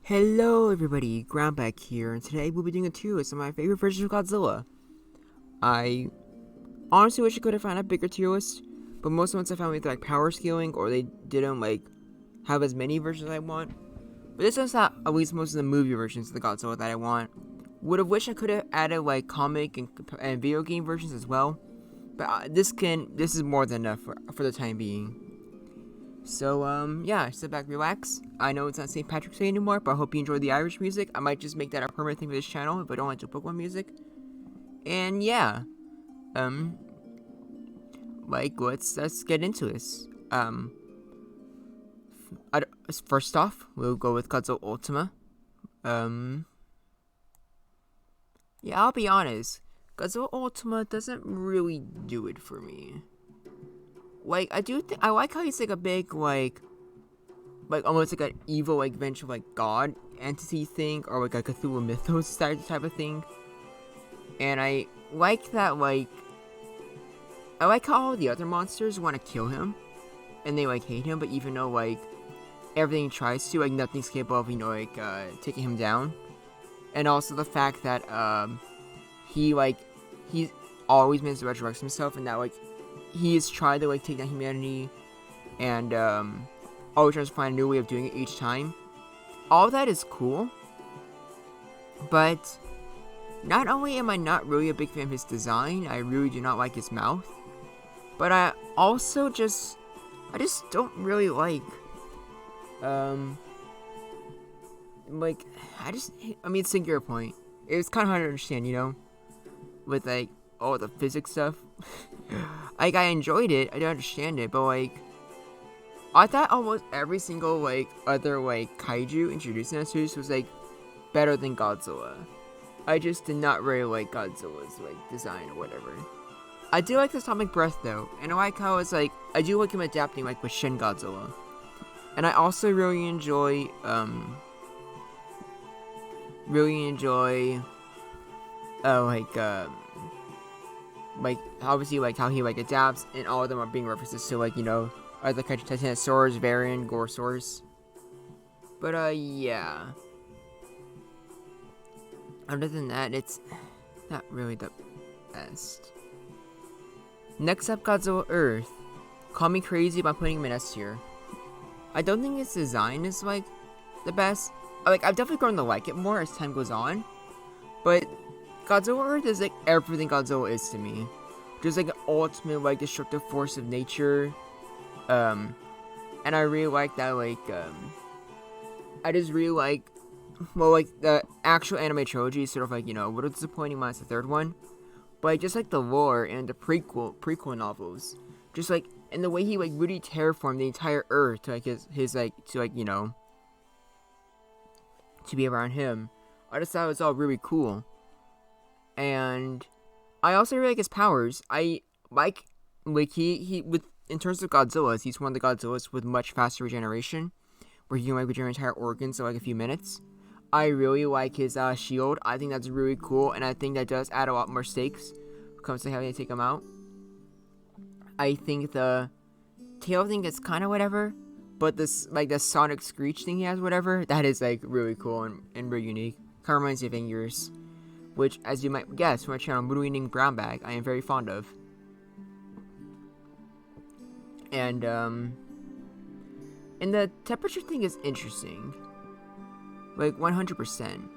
Hello everybody, Groundback here, and today we'll be doing a tier list of my favorite versions of Godzilla. I honestly wish I could have found a bigger tier list, but most of the ones I found either like power scaling or they didn't like have as many versions as I want. But this one's not at least most of the movie versions of the Godzilla that I want. Would have wished I could have added like comic and video game versions as well, but this is more than enough for the time being. So, yeah, sit back, relax. I know it's not St. Patrick's Day anymore, but I hope you enjoy the Irish music. I might just make that a permanent thing for this channel if I don't like to Pokemon music. And yeah, um, let's get into this. First off, we'll go with Godzilla Ultima. Um, yeah, I'll be honest. Godzilla Ultima doesn't really do it for me. Like, I like how he's like a big, like almost like an evil, like vengeful, like god entity thing, or like a Cthulhu mythos type of thing. And I like that, I like how all the other monsters want to kill him, and they like hate him, but even though like everything tries to, like nothing's capable of, taking him down. And also the fact that he's always managed to resurrect himself, and that like he's tried to like take down humanity, and always tries to find a new way of doing it each time. All that is cool, but not only am I not really a big fan of his design, I really do not like his mouth, but I just don't really like, Singular Point. It's kind of hard to understand, with like all the physics stuff. Like, I enjoyed it, I don't understand it, but like, I thought almost every single like other like kaiju introduced in that series was like better than Godzilla. I just did not really like Godzilla's like design or whatever. I do like the Atomic Breath though, and I like how it's like I do like him adapting like with Shin Godzilla. And I also really enjoy like obviously like how he like adapts, and all of them are being references to like other country Titanosaurus, Varian, Gorosaurus. But yeah. Other than that, it's not really the best. Next up, Godzilla Earth. Call me crazy by putting him in S tier. I don't think its design is like the best. Like, I've definitely grown to like it more as time goes on, but Godzilla Earth is like everything Godzilla is to me. Just like an ultimate like destructive force of nature. And I really like that, I just really like, the actual anime trilogy is sort of like, a little disappointing minus the third one. But I just like the lore and the prequel novels. Just like, and the way he like really terraformed the entire Earth to like to be around him. I just thought it was all really cool. And I also really like his powers. I like he with in terms of Godzillas, he's one of the Godzillas with much faster regeneration, where he can like regenerate entire organs in like a few minutes. I really like his shield. I think that's really cool, and I think that does add a lot more stakes when it comes to having to take him out. I think the tail thing is kind of whatever, but this like the sonic screech thing he has, whatever, that is like really cool and really unique. Kind of reminds me of Anger's, which, as you might guess from my channel, Moody named Brown Bag, I am very fond of. And the temperature thing is interesting. Like, 100%.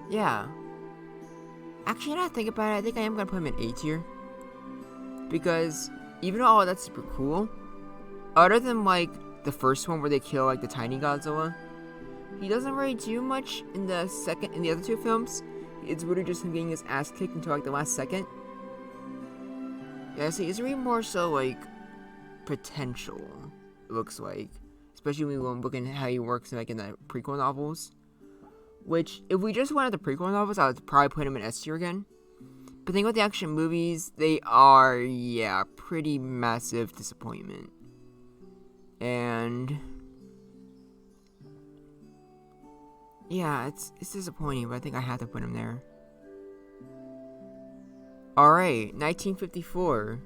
Yeah. Actually, now I think about it, I think I am gonna put him in A tier. Because, even though all that's super cool, other than, like, the first one where they kill, like, the tiny Godzilla, he doesn't really do much in the other two films. It's really just him getting his ass kicked until, like, the last second. Yeah, see, it's really more so, like, potential, it looks like. Especially when we look at how he works, like, in the prequel novels. Which, if we just went at the prequel novels, I would probably put him in S tier again. But the thing with the action movies, they are, yeah, pretty massive disappointment. And yeah, it's disappointing, but I think I have to put him there. Alright, 1954.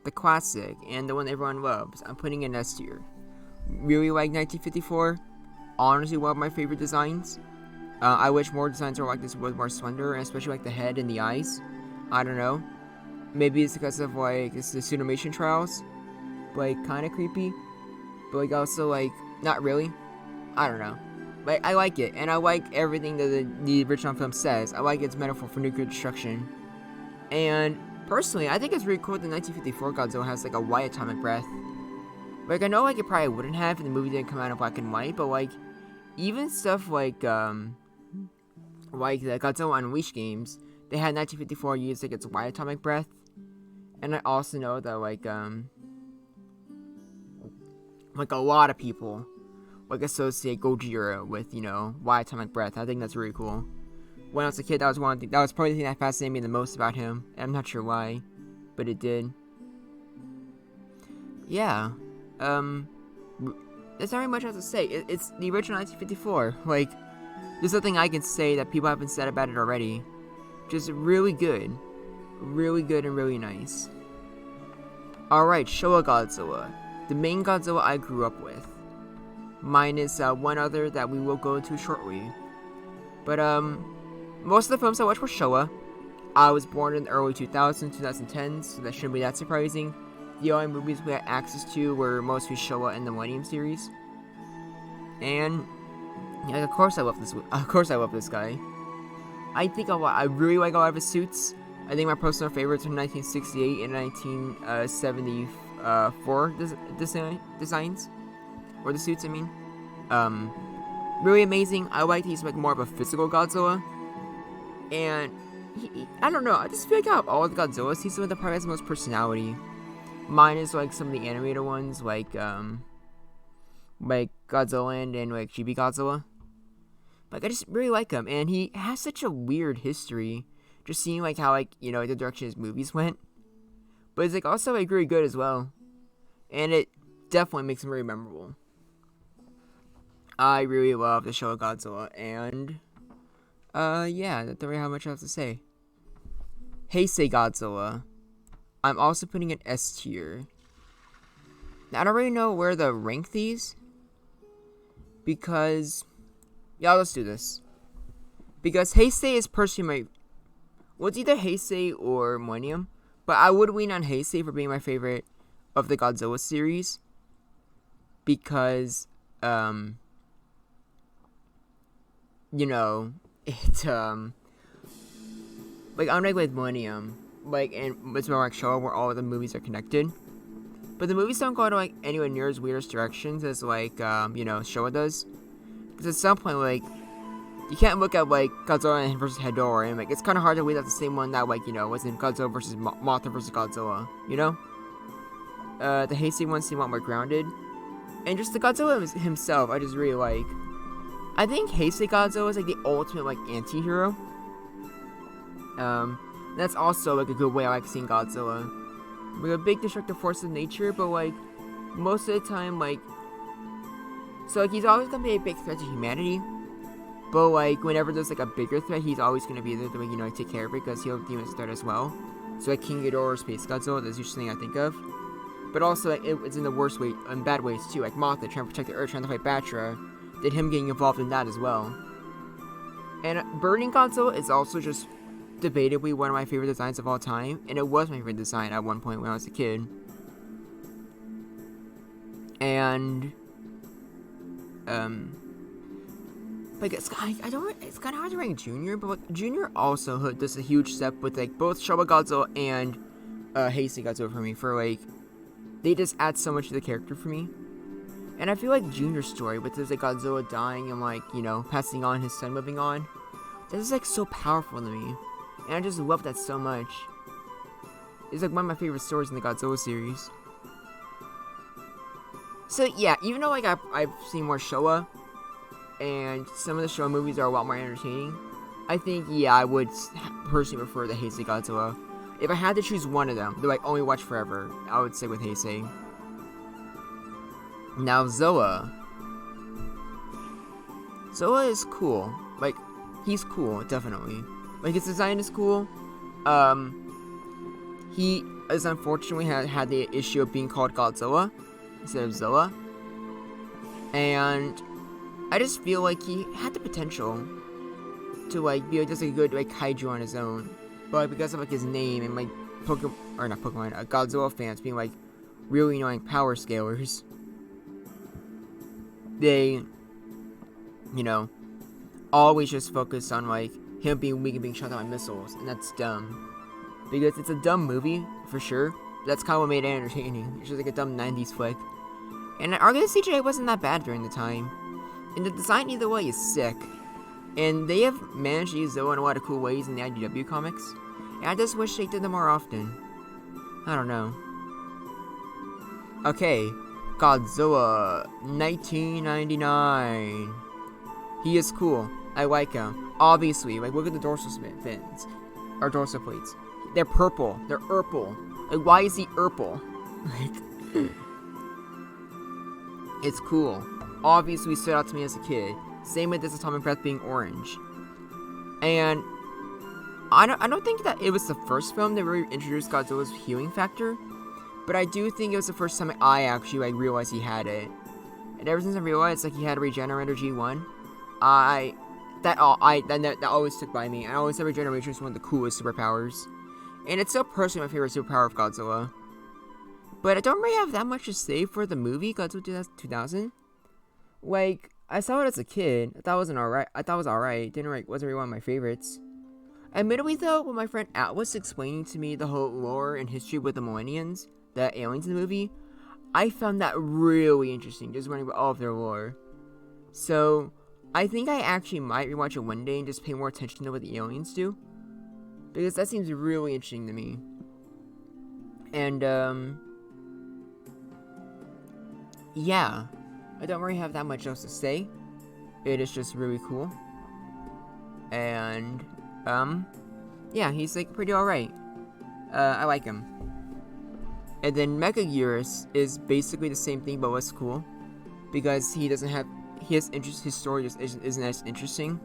the classic, and the one everyone loves. I'm putting in S tier. Really like 1954. Honestly, one of my favorite designs. I wish more designs were like this with more slender, and especially like the head and the eyes. I don't know. Maybe it's because of like it's the Pseudomation trials, but like kind of creepy, but like also like not really. I don't know. Like I like it, and I like everything that the original film says. I like its metaphor for nuclear destruction, and personally, I think it's really cool that 1954 Godzilla has like a white atomic breath. Like I know like it probably wouldn't have if the movie didn't come out in black and white, but like even stuff like the Godzilla Unleashed games, they had 1954 use like its white atomic breath, and I also know that like a lot of people like associate Godzilla with white atomic breath. I think that's really cool. When I was a kid, that was probably the thing that fascinated me the most about him. And I'm not sure why, but it did. Yeah, there's not really much else to say. It's the original 1954. Like, there's nothing I can say that people haven't said about it already. Just really good and really nice. Alright, Showa Godzilla, the main Godzilla I grew up with, minus one other that we will go into shortly. But most of the films I watched were Showa. I was born in the early 2000s, 2010s, so that shouldn't be that surprising. The only movies we had access to were mostly Showa and the Millennium series. And yeah, of course I love this guy. I really like a lot of his suits. I think my personal favorites are 1968 and 1974 designs, or the suits. I mean, really amazing. I like he's like more of a physical Godzilla, and I don't know. I just feel like out of all the Godzillas, he's the one that probably has the most personality. Mine is like some of the animated ones, like Godzilla and like Chibi Godzilla. Like I just really like him, and he has such a weird history. Just seeing like how the direction his movies went, but it's like also like really good as well, and it definitely makes him very memorable. I really love the show of Godzilla, and yeah, that's really how much I have to say. Heisei Godzilla, I'm also putting an S tier. Now, I don't really know where to rank these, because yeah, let's do this. Because Heisei is personally it's either Heisei or Millennium, but I would lean on Heisei for being my favorite of the Godzilla series, because it like unlike with Millennium, like and it's more like Showa where all of the movies are connected, but the movies don't go to like anywhere near as weird directions as like Showa does, because at some point like you can't look at like Godzilla versus Hedorah and like it's kind of hard to weed out the same one that was in Godzilla versus Mothra versus Godzilla, the Heisei ones seem a lot more grounded, and just the Godzilla himself I just really like. I think Heisei Godzilla is like the ultimate like anti-hero. That's also like a good way I like seeing Godzilla. Like a big destructive force of nature, but like most of the time he's always gonna be a big threat to humanity. But like whenever there's like a bigger threat, he's always gonna be there to take care of it because he'll deem it as a threat as well. So like King Ghidorah or Space Godzilla, that's usually the thing I think of. But also like it's in the worst way, in bad ways too. Like Mothra trying to protect the Earth, trying to fight Batra, did him getting involved in that as well. And Burning Godzilla is also just debatably one of my favorite designs of all time, and it was my favorite design at one point when I was a kid. And like it's kind of hard to rank Junior, but like Junior also does a huge step with like both Showa Godzilla and Heisei Godzilla for me. For like they just add so much to the character for me. And I feel like Junior's story with his like Godzilla dying and like passing on, his son moving on, that is like so powerful to me, and I just love that so much. It's like one of my favorite stories in the Godzilla series. So yeah, even though like I've seen more Showa, and some of the Showa movies are a lot more entertaining, I think I would personally prefer the Heisei Godzilla. If I had to choose one of them, that I only watch forever, I would say with Heisei. Now Zoa is cool. Like he's cool, definitely. Like his design is cool. He is unfortunately had the issue of being called Godzilla instead of Zilla. And I just feel like he had the potential to like be just a good like kaiju on his own, but because of like his name and like Godzilla fans being like really annoying power scalers, they, you know, always just focus on like him being weak and being shot down by missiles, and that's dumb. Because it's a dumb movie for sure. That's kind of what made it entertaining. It's just like a dumb 90s flick. And our CGI wasn't that bad during the time. And the design either way is sick. And they have managed to use Zilla in a lot of cool ways in the IDW comics. And I just wish they did them more often. I don't know. Okay, Godzilla 1999. He is cool. I like him. Obviously, like look at the dorsal fins. Or dorsal plates. They're purple. They're purple. Like why is he purple? Like it's cool. Obviously stood out to me as a kid. Same with this atomic breath being orange. And I don't think that it was the first film that really introduced Godzilla's healing factor, but I do think it was the first time I actually like realized he had it. And ever since I realized like he had a regenerator G1, that always stuck by me. I always said regeneration was one of the coolest superpowers, and it's still personally my favorite superpower of Godzilla. But I don't really have that much to say for the movie Godzilla 2000. Like, I saw it as a kid. I thought it wasn't alright. I thought it was alright. Wasn't really one of my favorites. Admittedly, though, when my friend Atlas explaining to me the whole lore and history with the Millennials, the aliens in the movie, I found that really interesting, just learning about all of their lore. So, I think I actually might rewatch it one day and just pay more attention to what the aliens do, because that seems really interesting to me. And, yeah. I don't really have that much else to say. It is just really cool. And, yeah, he's like pretty alright. I like him. And then Megaguirus is basically the same thing, but less cool. Because his story just isn't as interesting.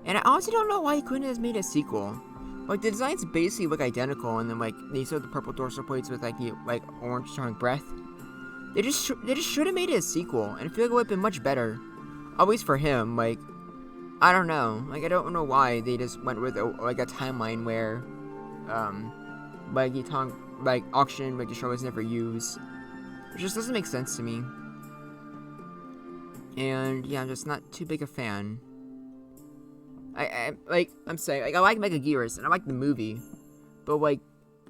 And I honestly don't know why he couldn't have made a sequel. Like, the designs basically look identical, and then, like, they still have the purple dorsal plates with, like, the, like, orange atomic breath. They just should have made it a sequel, and I feel like it would have been much better. At least for him, like, I don't know. Like, I don't know why they just went with, a timeline where, like, oxygen, like, destroy was never used. It just doesn't make sense to me. And, yeah, I'm just not too big a fan. I'm saying, like, I like Megaguirus, and I like the movie. But, like,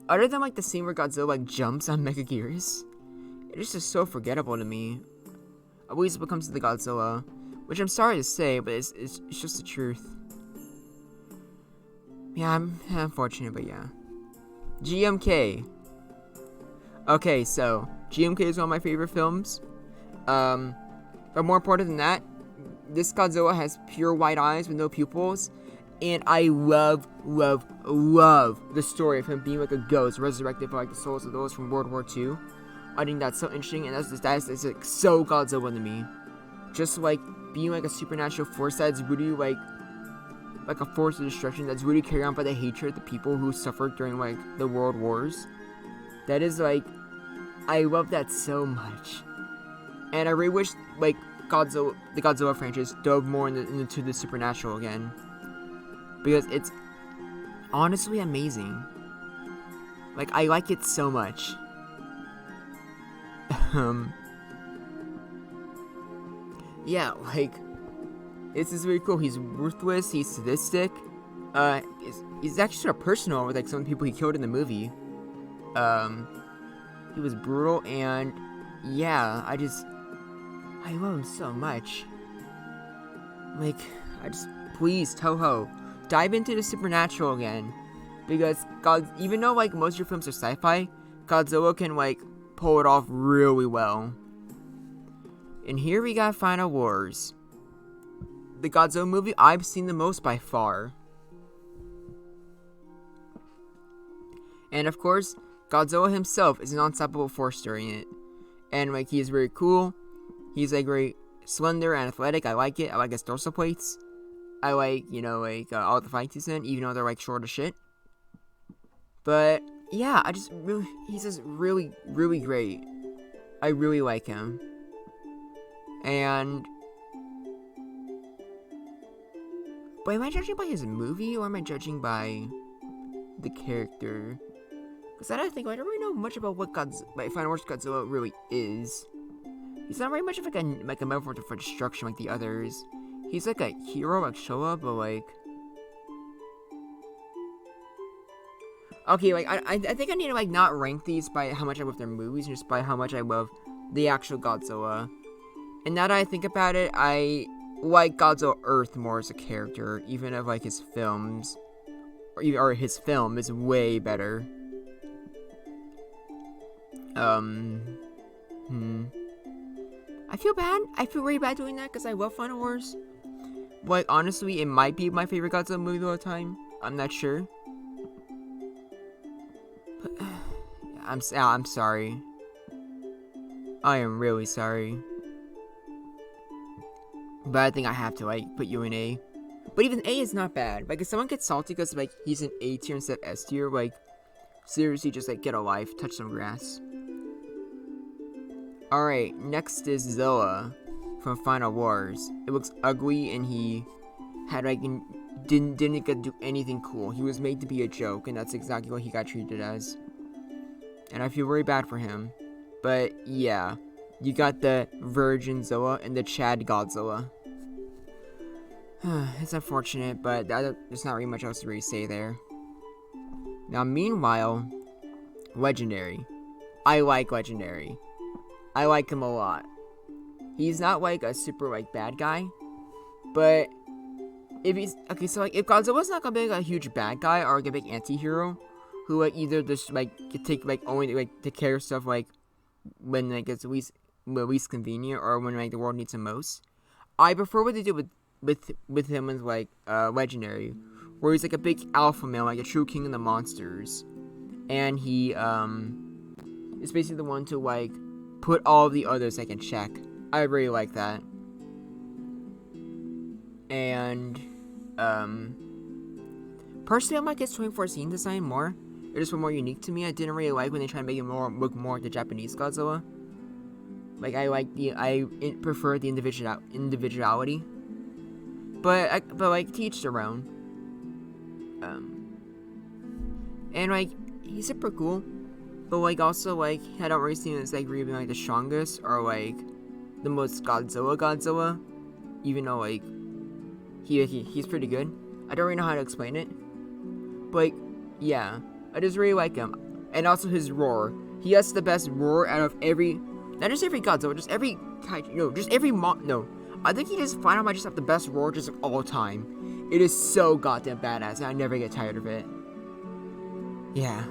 other than, like, the scene where Godzilla, like, jumps on Megaguirus, it's just so forgettable to me. At least when it comes to the Godzilla. Which I'm sorry to say, but it's just the truth. Yeah, I'm unfortunate, but yeah. GMK. Okay, so, GMK is one of my favorite films. But more important than that, this Godzilla has pure white eyes with no pupils. And I love the story of him being like a ghost, resurrected by like the souls of those from World War II. I think that's so interesting, and that's like so Godzilla to me. Just like being like a supernatural force that's really like a force of destruction that's really carried on by the hatred of the people who suffered during like the world wars. That is like, I love that so much, and I really wish like the Godzilla franchise dove more into the supernatural again, because it's honestly amazing. Like, I like it so much. Yeah, like, this is really cool. He's ruthless, he's sadistic, he's actually sort of personal with, like, some of the people he killed in the movie. He was brutal, and, yeah, I love him so much. Like, please, Toho, dive into the supernatural again, because, even though, like, most of your films are sci-fi, Godzilla can, like, pull it off really well. And here we got Final Wars. The Godzilla movie I've seen the most by far. And of course, Godzilla himself is an unstoppable force during it. And like, he's very cool. He's like very slender and athletic. I like it. I like his dorsal plates. I like, all the fights he's in, even though they're like short as shit. But yeah, he's just really, really great. I really like him. And, but am I judging by his movie, or am I judging by the character? Because I don't think I don't really know much about what Final Wars Godzilla really is. He's not very much of like a metaphor for destruction like the others. He's like a hero like Showa, but like, okay, like I think I need to like not rank these by how much I love their movies, just by how much I love the actual Godzilla. And now that I think about it, I like Godzilla Earth more as a character, even if like his films, or his film is way better. I feel bad. I feel really bad doing that because I love Final Wars. Like, honestly, it might be my favorite Godzilla movie of all time. I'm not sure. But, I'm sorry. I am really sorry. But I think I have to, like, put you in A. But even A is not bad. Like, if someone gets salty because, like, he's an A tier instead of S tier, like, seriously, just, like, get a life. Touch some grass. Alright, next is Zilla from Final Wars. It looks ugly, and he had, like, didn't get to do anything cool. He was made to be a joke, and that's exactly what he got treated as. And I feel very bad for him. But, yeah. You got the Virgin Zilla and the Chad Godzilla. It's unfortunate, but there's not really much else to really say there. Now, meanwhile, Legendary. I like Legendary. I like him a lot. He's not like a super like bad guy, but if he's okay, so like if Godzilla's not gonna be like a huge bad guy or like a big anti-hero who like either just like could take like only like take care of stuff like when like it's least convenient or when like the world needs him most, I prefer what they do with him as like Legendary, where he's like a big alpha male, like a true king of the monsters, and he is basically the one to like put all of the others like in check. I really like that. And personally, I like his 24 scene design more. It just was more unique to me. I didn't really like when they try to make it look more like the Japanese Godzilla. Like I prefer the individuality. But like to each their own. And like he's super cool. But, like, also, like, I don't really see him as, like, really, like, the strongest or, like, the most Godzilla. Even though, like, he's pretty good. I don't really know how to explain it. But, like, yeah. I just really like him. And also his roar. He has the best roar out of not just every Godzilla, just every, just every no. I think he just finally might just have the best roar just of all time. It is so goddamn badass, and I never get tired of it. Yeah.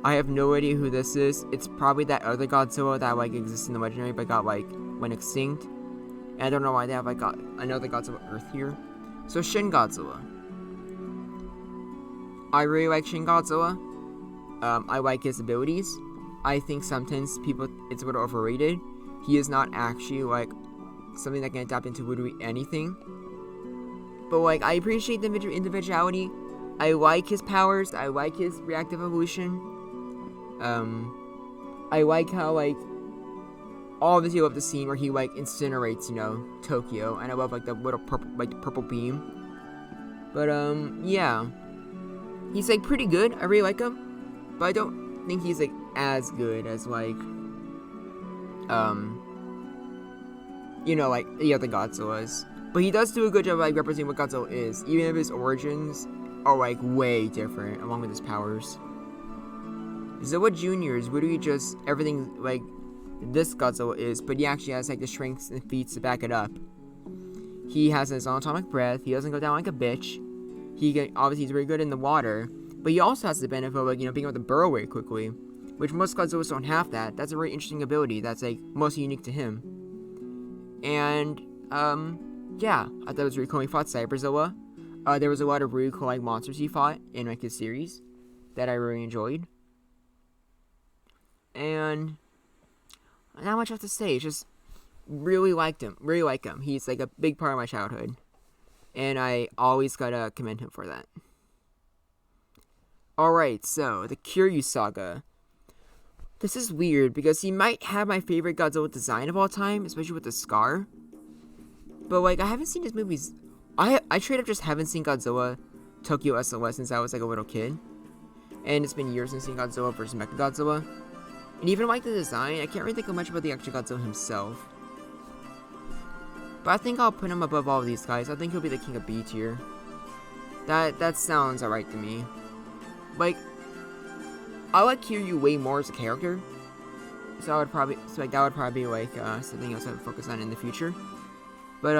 I have no idea who this is. It's probably that other Godzilla that like exists in the Legendary but got like went extinct. And I don't know why they have like got another Godzilla Earth here. So Shin Godzilla. I really like Shin Godzilla. I like his abilities. I think sometimes it's a little overrated. He is not actually like something that can adapt into literally anything. But like I appreciate the individuality. I like his powers. I like his reactive evolution. I like how, like, obviously I love the scene where he, like, incinerates, Tokyo, and I love, like, the little purple beam. But, yeah. He's, like, pretty good. I really like him. But I don't think he's, like, as good as, like, like, the other Godzillas. But he does do a good job of, like, representing what Godzilla is, even if his origins are, like, way different, along with his powers. Zilla Jr. is literally just everything like this Godzilla is, but he actually has like the strengths and feats to back it up. He has his own atomic breath. He doesn't go down like a bitch. Obviously he's very good in the water, but he also has the benefit of like being able to burrow very quickly, which most Godzillas don't have that. That's a very interesting ability that's like mostly unique to him. And yeah, I thought it was really cool. He fought Cyberzilla. There was a lot of really cool like monsters he fought in like his series that I really enjoyed. And not much else to say. Just really liked him. Really like him. He's like a big part of my childhood. And I always gotta commend him for that. Alright, so, the Kiryu Saga. This is weird, because he might have my favorite Godzilla design of all time, especially with the scar. But, like, I haven't seen his movies. I straight up just haven't seen Godzilla Tokyo SOS since I was, like, a little kid. And it's been years since seeing Godzilla vs. Mechagodzilla. And even like the design, I can't really think of much about the actual Godzilla himself. But I think I'll put him above all of these guys. I think he'll be the king of B tier. That sounds alright to me. Like, I like Kiryu way more as a character. So that would probably be like something else I would focus on in the future. But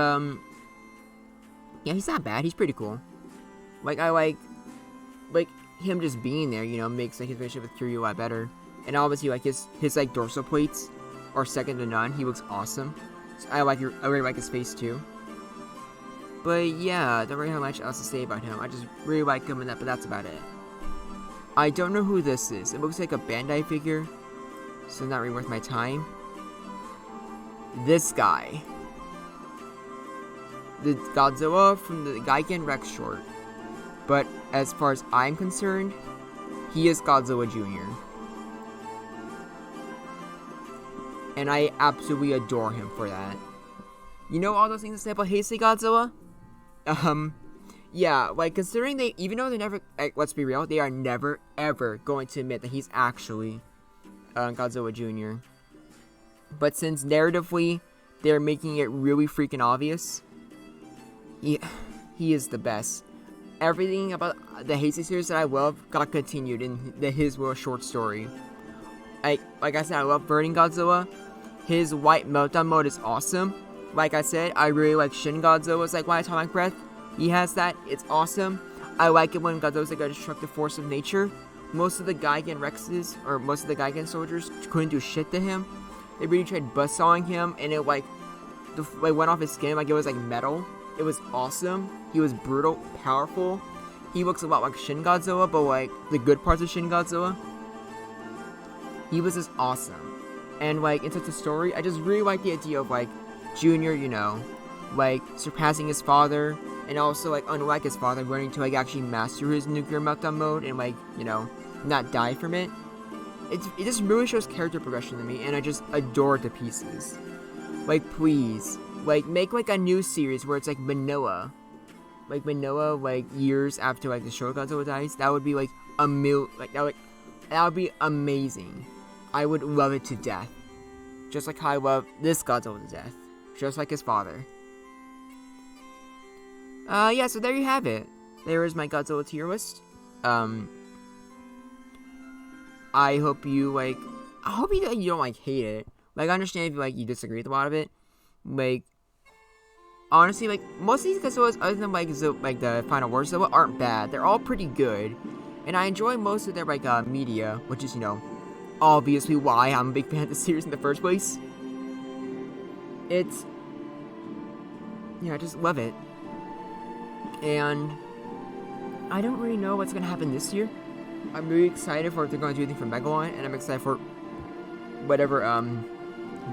yeah, he's not bad. He's pretty cool. Like, I like him just being there, you know, makes like his relationship with Kiryu a lot better. And obviously, like his like dorsal plates are second to none. He looks awesome. So I really like his face too. But yeah, I don't really have much else to say about him. I just really like him and that, but that's about it. I don't know who this is. It looks like a Bandai figure, so not really worth my time. This guy, the Godzilla from the Gigan Rex short. But as far as I'm concerned, he is Godzilla Jr. And I absolutely adore him for that. You know all those things that say about Heisei Godzilla? Yeah, like, considering even though they never, like, let's be real, they are never, ever going to admit that he's actually Godzilla Jr. But since narratively, they're making it really freaking obvious, he is the best. Everything about the Heisei series that I love got continued in his little short story. Like I said, I love Burning Godzilla. His white meltdown mode is awesome. Like I said, I really like Shin Godzilla's like white atomic breath. He has that. It's awesome. I like it when Godzilla's like a destructive force of nature. Most of the Gigan Rexes, or most of the Gigan soldiers, couldn't do shit to him. They really tried buzzsawing him, and it like went off his skin like it was like metal. It was awesome. He was brutal, powerful. He looks a lot like Shin Godzilla, but like the good parts of Shin Godzilla. He was just awesome. And like in such a story, I just really like the idea of like Junior, you know, like surpassing his father, and also like unlike his father, learning to like actually master his nuclear meltdown mode and like, you know, not die from it. It just really shows character progression to me, and I just adore it to pieces. Like, please, like make like a new series where it's like Manoa, like years after like the show Godzilla dies. That would be like that would be amazing. I would love it to death. Just like how I love this Godzilla to death. Just like his father. Yeah, so there you have it. There is my Godzilla tier list. I hope you don't like hate it. Like, I understand if you disagree with a lot of it. Like, honestly, like most of these Godzillas, other than like the Final Wars Godzilla, aren't bad. They're all pretty good, and I enjoy most of their media, which is, you know, obviously why I'm a big fan of the series in the first place. It's, yeah, I just love it. And I don't really know what's gonna happen this year. I'm really excited for if they're gonna do anything for Megalon, and I'm excited for whatever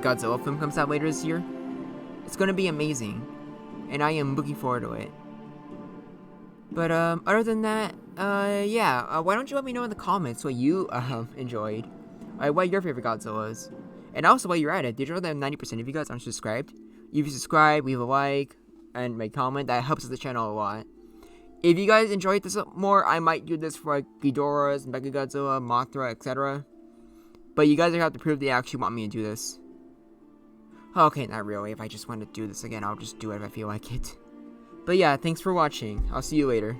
Godzilla film comes out later this year. It's gonna be amazing, and I am looking forward to it. But other than that, yeah, why don't you let me know in the comments what you enjoyed, what your favorite Godzilla is, and also while you're at it, did you know that 90% of you guys aren't subscribed? If you subscribe, leave a like, and make a comment. That helps the channel a lot. If you guys enjoyed this more, I might do this for like Ghidorahs, Mechagodzilla, Mothra, etc. But you guys have to prove they actually want me to do this. Okay, not really. If I just want to do this again, I'll just do it if I feel like it. But yeah, thanks for watching. I'll see you later.